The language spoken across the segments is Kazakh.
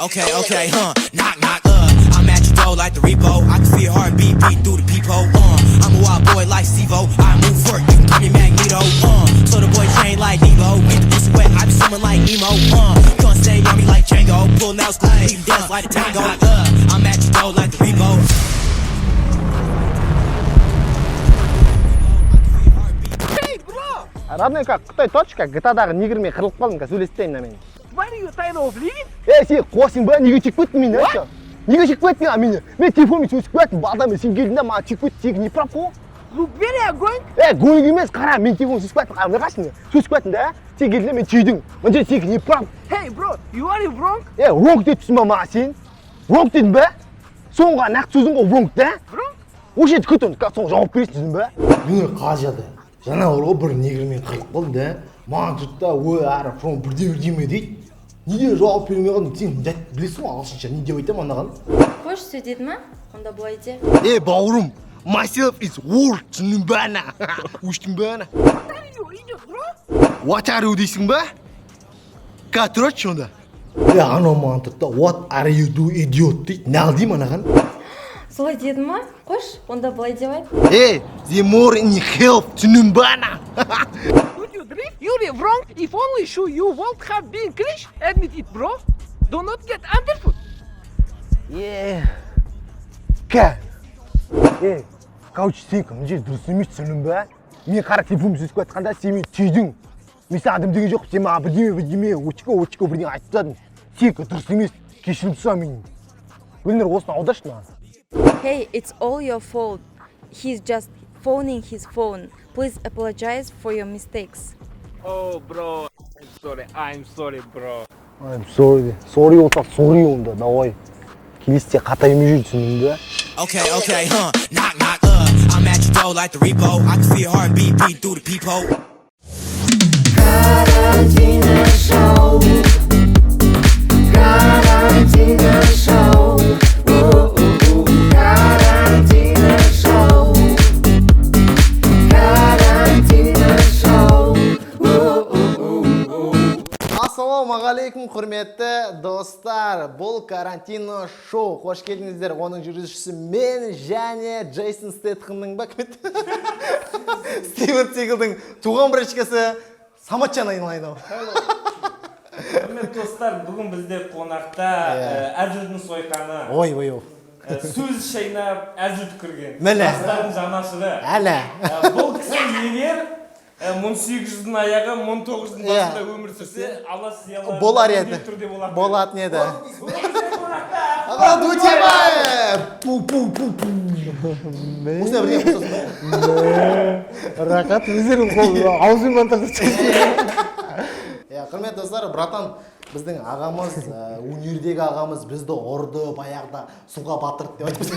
Okay, knock, knock, I'm at your door like the repo. I can feel your heartbeat beat through the peephole, I'm a wild boy like Steve-O. I move for it, you can call me Magneto, So the boy chain like Nemo. Get the pussy wet, I be swimming like Nemo, Gonna stay on me like Django. Pull nails, leave dance like a tango, I'm at your door like the repo. Родной, как Қытай точка, GTA-дағы негірмен қырылып қалдым, қазір сөйлестейін мен. Why are you tired of leaving? Сен қосың ба? Неге чекіп кеттің мені, ашы? Неге чекіп кеттің мені? Мен телефонмен сөйлесіп кеттім, балам, сен келдің маған чекіп кетті, сен не прав қой? Look, where are you going? Going емес, қара, мен телефонмен сөйлесіп кеттім, қара, қашың? Сөйлесіп кеттің да? Сен келдің мен түйдің. Мынша сен не прав? Hey bro, you are wrong? Wrong деп түсін ба маған сен? Wrong дедің ба? Соңға нақты сөзің ғой wrong да? Wrong? Осы жерде күтін, соңға жауап бересің түсін ба? Мені қажады. Жаңа орға бір негірмен қырылып қалдым да. Маған тұрды да, ой, әрі from бірдеме дейді. Неге жауап бермей қалдың? Сен білесің ғой ағылшынша не деп айтамын анаған? Қош сөйдеді ма? Онда былай де. Бауырым, myself is work, түсіндің ба ана? Өштің ба ана? What are you, idiot, bro? What are you дейсің ба? Қа тұрады сонда? Анау маған тұрды да, what are you do idiot дейді. Не алдым анаған? Солай деді ма? Қош, онда былай деп айт. The more in help, түсіндің ба ана? Would you drift? You're wrong. If only show you won't have been English. Admit it, bro. Do not get underfoot. Ка? Кауч сен кім? Жер дұрыс емес түсіндің ба? Мен қара телефонмен сөйлесіп жатқанда сен мені түйдің. Мен саған адам деген жоқ, сен маған бірдеме, очко бірдеңе айтып тастадың. Сен дұрыс емес, кешірім сұра менен. Гүлнұр, осыны аударшы маған. Hey, it's all your fault. He's just phoning his phone. Please apologize for your mistakes. Oh, bro. I'm sorry, bro. I'm sorry. Sorry болса, sorry онда, давай. Келесіде қатаймай жүр, түсіндің ба? Okay, knock, knock, I'm at your door like the repo. I can feel your heartbeat beat through the peephole. Карантина шоу. Карантина шоу. Карантина шоу. Карантина шоу. Ассалаумағалейкум, құрметті достар. Бұл карантина шоу. Қош келдіңіздер. Оның жүргізушісі мен және Джейсон Стэтхэмнің ба кім еді? Стивен Сигалдың туған біріншісі Саматжан айналайын. Құрметті достар, бүгін бізде қонақта әзілдің сойқаны. Ой. Сөз шайнап, әзіл түкірген. Міне. Жастардың жанашыры. Әлі. Бұл кісі егер 1800-дің аяғы 1900-дің басында өмір сүрсе, Алла сиялар Болар еді. түрде болады. Болатын еді. Ағат өтемай! Осыны бірден қосасың ба? Рақат, өздерің аузын мантарды чекесің. Құрметті достар, братан, біздің ағамыз, өнердегі ағамыз бізді ұрды, баяғыда суға батырды деп айтып.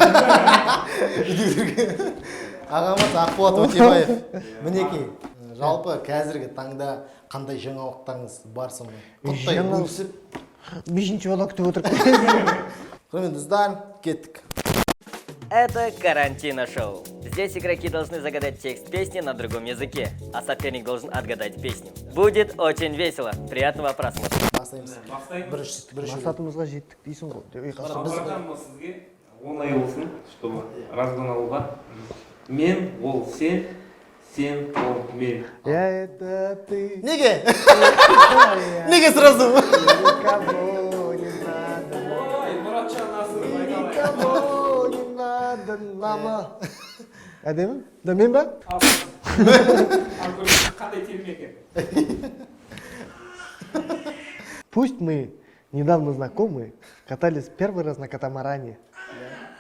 Ағамыз Ақболат Өтебаев. Мінекей, жалпы қазіргі таңда қандай жаңалықтарыңыз бар сонда? Құттай бөлісіп. Бешінші бала күтіп отырып. Құрметті достар, кеттік. Это Карантина шоу. Здесь игроки должны загадать текст песни на другом языке, а соперник должен отгадать песню. Будет очень весело. Приятного просмотра. Мақсатымызға жеттік дейсің ғой. Братан, сізге оңай болсын, чтобы разгон алуға. Мен, ол сен, сен, ол мен. Это ты. Неге? Неге сразу? Ой, Мұратжан Насыр, Байқалай. Әдемі? Да мен ба? Ал көрмесін, қандай терме екен? Пусть мы недавно знакомы, катались первый раз на катамаране.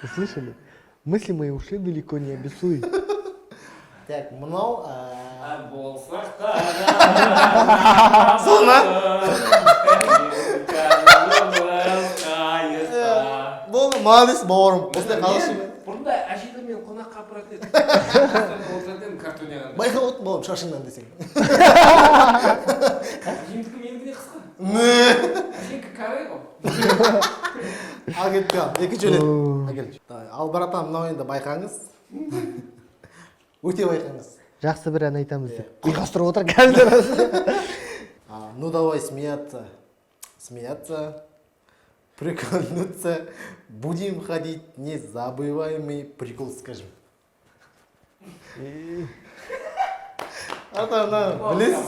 Вы слышали? Мысли мои ушли далеко, не обессуй. Так, мынау... Болсақ Болды, молодец, бауырым. Осылай қалышы. Бұрында әжелермен қонаққа апаратын еді. Байқап отырмын, бауырым, шашыңнан десең. Жемдікі менікі қысқа. Әжекі кәрі ғой. Ал кетті, екінші өледі. Ал братан, мынау енді байқаңыз. Өте байқаңыз. Жақсы бір ән айтамыз деп. Ұйқастырып отыр қазір. Ну давай смеяться. Смеяться. Прикольнуться. Будем ходить. Незабываемый прикол, скажем. Ата-ана, білесіз?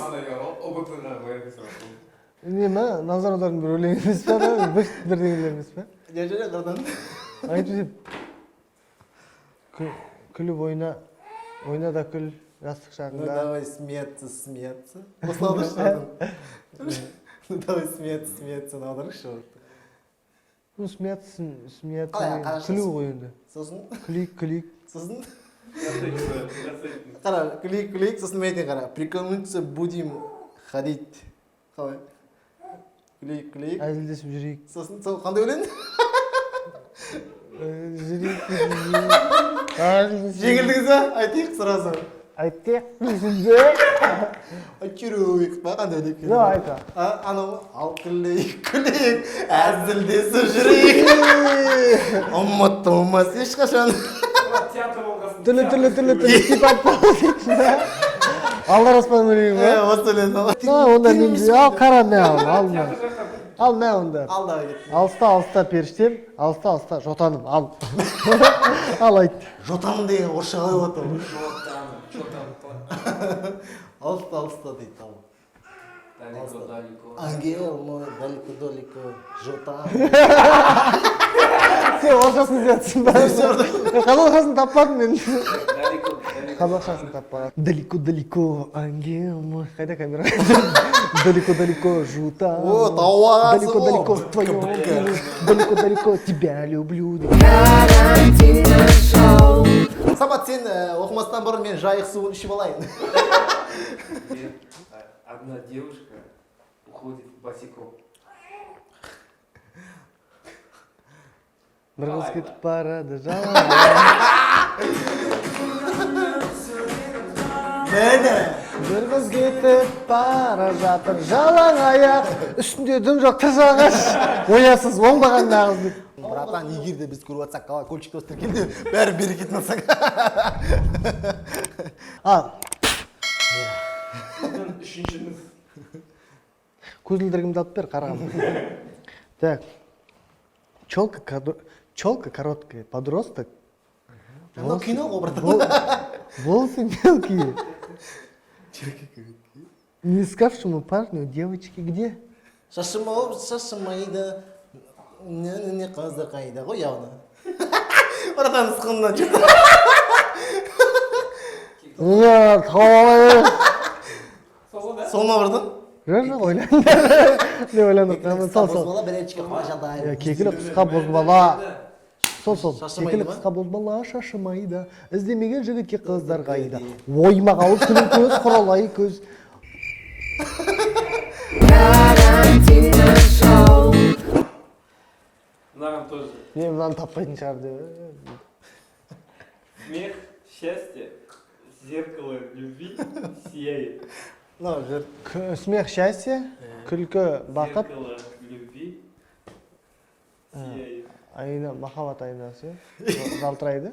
Нема, назар аударудың бір өлең емес па? Бірдеңелер емес па? Жә, қырдан. Айтып жеп. Күліп ойна да күл, жастық Ну шағында. давай смеяться. Осы аударшы. Ну давай смеяться, аударшы. Ну, смеяться, Қалай, қарашасың? күлу ғой енді. Сосын? Күлейік. Сосын? Қара, күлейік, сосын мен айтайын қара. Прикольнуться будем ходить. Қалай? Күлейік. Әзілдесіп жүрейік. Сосын, сол қандай өлең? Жүрейік. Жеңілдіңіз ба? Айтайық сразу. Айттық, жүзінде. Жүрейік па? Қандай өлең? Жоқ, айта. Анау, ал күлейік, әзілдесіп жүрейік. Ұмытылмас ешқашан. Түрлі сипат алдар аспан өлең ба? Осы өлең. Онда мен ал қара мә ал мә онда. Алдағы кет. Алыста періштем, алыста жотаным ал. Ал айт. Жотам деген орысша қалай болады ол? Алыста дейді ал. Ангел мой, далеко, жотам. Сен орысшасын іздетсің ба? Қазақшасын таппадым мен. Қазақшасын таппадым. Далеко, ангел мой. Қайда камера? Далеко, жутам. О, тауағасың. Далеко, в твоем мире. Далеко, тебя люблю. Карантина шоу. Самат, сен оқымастан бұрын мен жайық суын ішіп алайын. Одна девушка уходит босиком. Бір қыз кетіп барады жалаң. Бір қыз кетіп бара жатыр жалаң аяқ. Үстінде дым жоқ таза ағаш. Оясыз оңбаған нағыз деп. Братан, егер де біз көріп жатсақ, қалай көлчікті өстір келді, бәрі берекетін алсақ. Үшіншіміз. Көзілдірігімді алып бер, қарағым. Так. Челка короткая, подросток. Анау кино ғой, братан. Волосы мелкие. Не скавшему парню девочки где? Шашымайды. Не қазір қайда ғой, яғына. Братан, сықымдан жүр. Солма братан? Жоқ, ойландым. Не ойландым. Сол. Бозбала біреншіге қажадай. Кекілі қысқа бозбала. Сол. Шашымайды Кекілі ма? қысқа бозбала шашымайды. Іздемеген жігітке қыздар қайда. Ойма қалып күнің көз, құралай көз. Карантина шоу. Мынаған тоже. Мен мынаны таппайтын шығар деп. Смех, счастье, зеркало любви сияет. Жүр. Смех, счастье, күлкі, бақыт. Зеркало любви сияет. Айна, махаббат айнасы. Жалтырайды.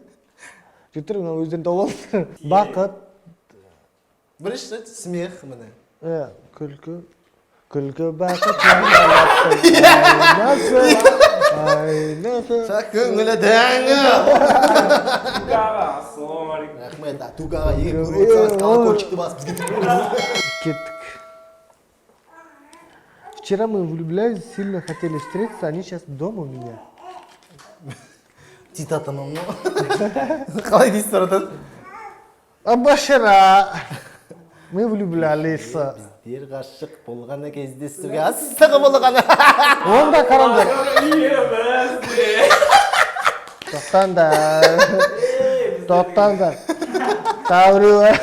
Жүттір, мына өздерін тауып алды. Бақыт. Бірінші смех міне. Күлкі, бақыт. Айнасы. Көңілі дәңі. Тугаға, ассалаумағалейкум. Рахмет, Тугаға егер көріп отырсаңыз, қала көлчікті басып кетіп. Кеттік. Вчера мы влюблялись, сильно хотели встретиться, они сейчас дома у меня. Цитатамын мұ? Қалай дейсіз братан? Абашара. Мы влюблялись. Дер ғашық болғаны кездесуге асығы болғаны. Онда қараңдар. Тоқтаңдар. Таврюа.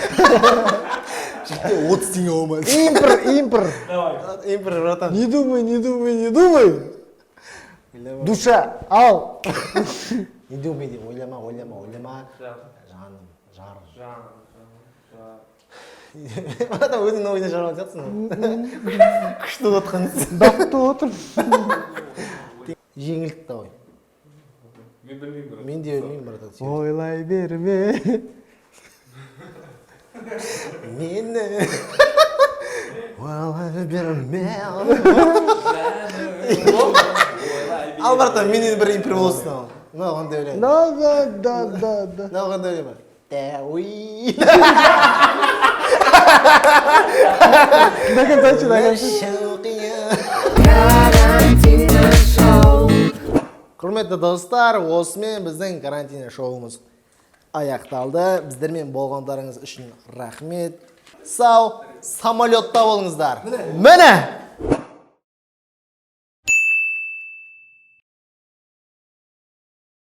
Жігітте 30 теңге болмайды. Импр. Импір, братан. Не думай. Душа, ал. Не думай де, ойлама. Жаным, жарым. Братан, өзің ойына жарған сияқтысың. Күшті отқаныз. Бақытты отыр. Жеңілдік та ой. Мен білмеймін. Мен де өлмеймін, братан. Ойлай берме. Мені ойлай берме. Албарта менен бір имприм болсын. Мына қандай ойлаймын. Да. Мына қандай ойлаймын. Дәуи. Карантина шоу. Құрметті достар, осымен біздің карантина шоуымыз аяқталды. Біздермен болғандарыңыз үшін рахмет. Сау, самолетта болыңыздар. Міне!